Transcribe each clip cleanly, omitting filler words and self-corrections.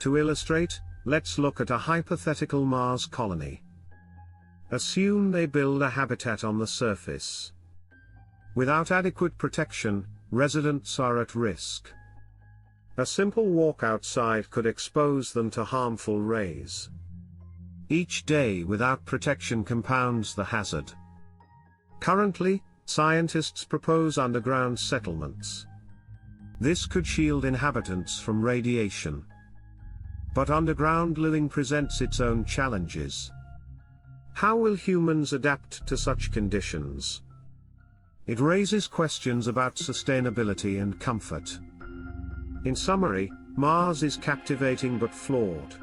To illustrate, let's look at a hypothetical Mars colony. Assume they build a habitat on the surface. Without adequate protection, residents are at risk. A simple walk outside could expose them to harmful rays. Each day without protection compounds the hazard. Currently, scientists propose underground settlements. This could shield inhabitants from radiation. But underground living presents its own challenges. How will humans adapt to such conditions? It raises questions about sustainability and comfort. In summary, Mars is captivating but flawed.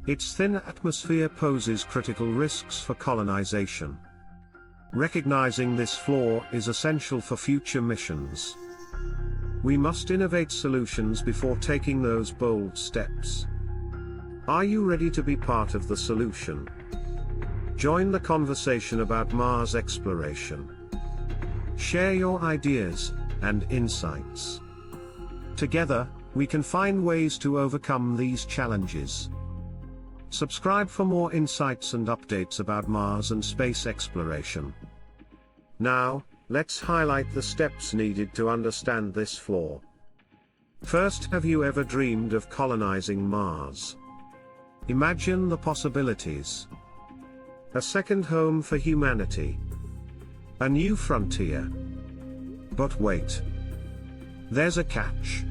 Its thin atmosphere poses critical risks for colonization. Recognizing this flaw is essential for future missions. We must innovate solutions before taking those bold steps. Are you ready to be part of the solution? Join the conversation about Mars exploration. Share your ideas and insights. Together, we can find ways to overcome these challenges. Subscribe for more insights and updates about Mars and space exploration. Now, let's highlight the steps needed to understand this flaw. First, have you ever dreamed of colonizing Mars? Imagine the possibilities. A second home for humanity. A new frontier. But wait. There's a catch.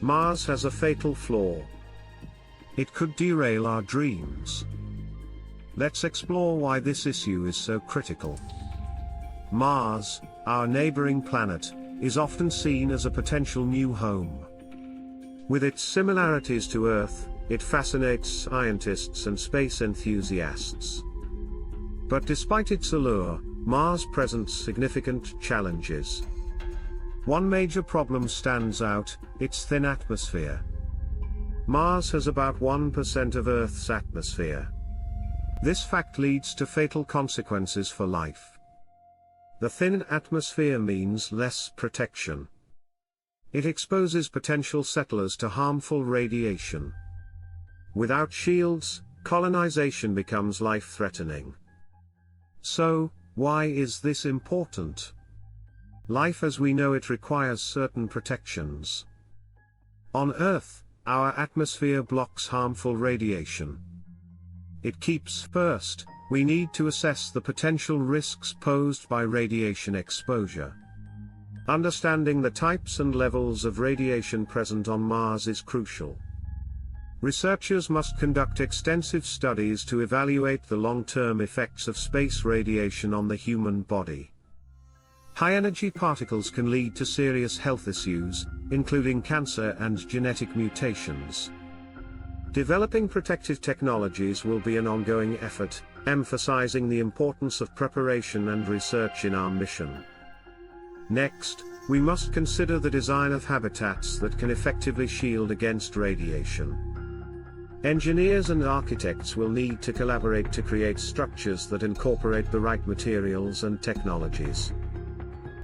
Mars has a fatal flaw. It could derail our dreams. Let's explore why this issue is so critical. Mars, our neighboring planet, is often seen as a potential new home. With its similarities to Earth, it fascinates scientists and space enthusiasts. But despite its allure, Mars presents significant challenges. One major problem stands out: its thin atmosphere. Mars has about 1% of Earth's atmosphere. This fact leads to fatal consequences for life. The thin atmosphere means less protection. It exposes potential settlers to harmful radiation. Without shields, colonization becomes life-threatening. So, why is this important? Life as we know it requires certain protections. On Earth, our atmosphere blocks harmful radiation. First, we need to assess the potential risks posed by radiation exposure. Understanding the types and levels of radiation present on Mars is crucial. Researchers must conduct extensive studies to evaluate the long-term effects of space radiation on the human body. High-energy particles can lead to serious health issues, including cancer and genetic mutations. Developing protective technologies will be an ongoing effort, emphasizing the importance of preparation and research in our mission. Next, we must consider the design of habitats that can effectively shield against radiation. Engineers and architects will need to collaborate to create structures that incorporate the right materials and technologies.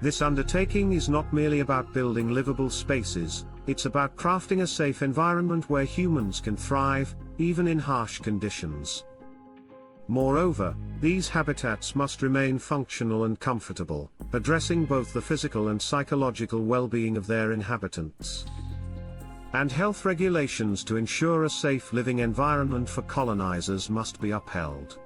This undertaking is not merely about building livable spaces, it's about crafting a safe environment where humans can thrive, even in harsh conditions. Moreover, these habitats must remain functional and comfortable, addressing both the physical and psychological well-being of their inhabitants. And health regulations to ensure a safe living environment for colonizers must be upheld.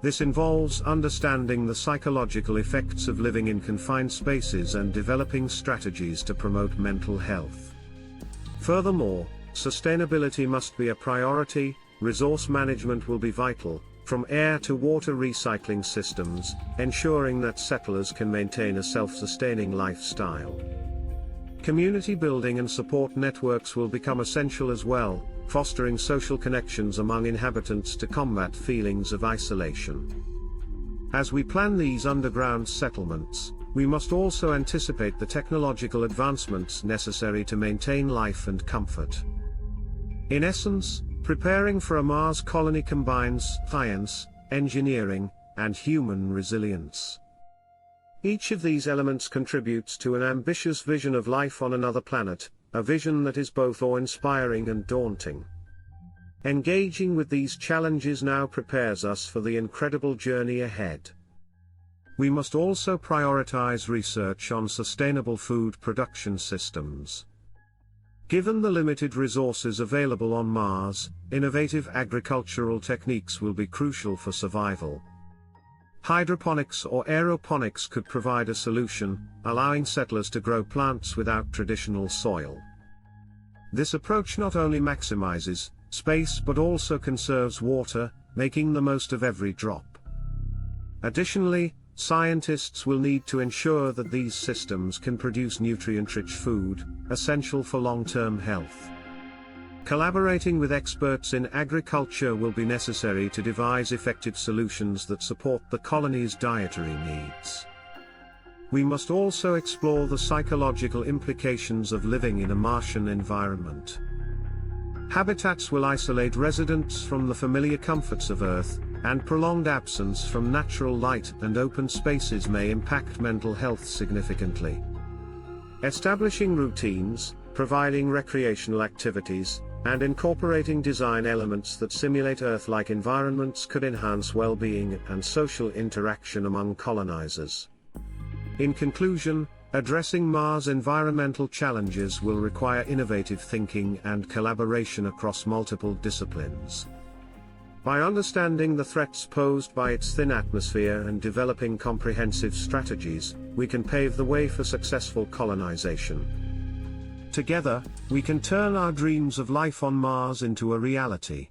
This involves understanding the psychological effects of living in confined spaces and developing strategies to promote mental health. Furthermore, sustainability must be a priority. Resource management will be vital, from air to water recycling systems, ensuring that settlers can maintain a self-sustaining lifestyle. Community building and support networks will become essential as well, fostering social connections among inhabitants to combat feelings of isolation. As we plan these underground settlements, we must also anticipate the technological advancements necessary to maintain life and comfort. In essence, preparing for a Mars colony combines science, engineering, and human resilience. Each of these elements contributes to an ambitious vision of life on another planet, a vision that is both awe-inspiring and daunting. Engaging with these challenges now prepares us for the incredible journey ahead. We must also prioritize research on sustainable food production systems. Given the limited resources available on Mars, innovative agricultural techniques will be crucial for survival. Hydroponics or aeroponics could provide a solution, allowing settlers to grow plants without traditional soil. This approach not only maximizes space but also conserves water, making the most of every drop. Additionally, scientists will need to ensure that these systems can produce nutrient-rich food, essential for long-term health. Collaborating with experts in agriculture will be necessary to devise effective solutions that support the colony's dietary needs. We must also explore the psychological implications of living in a Martian environment. Habitats will isolate residents from the familiar comforts of Earth, and prolonged absence from natural light and open spaces may impact mental health significantly. Establishing routines, providing recreational activities, and incorporating design elements that simulate Earth-like environments could enhance well-being and social interaction among colonizers. In conclusion, addressing Mars' environmental challenges will require innovative thinking and collaboration across multiple disciplines. By understanding the threats posed by its thin atmosphere and developing comprehensive strategies, we can pave the way for successful colonization. Together, we can turn our dreams of life on Mars into a reality.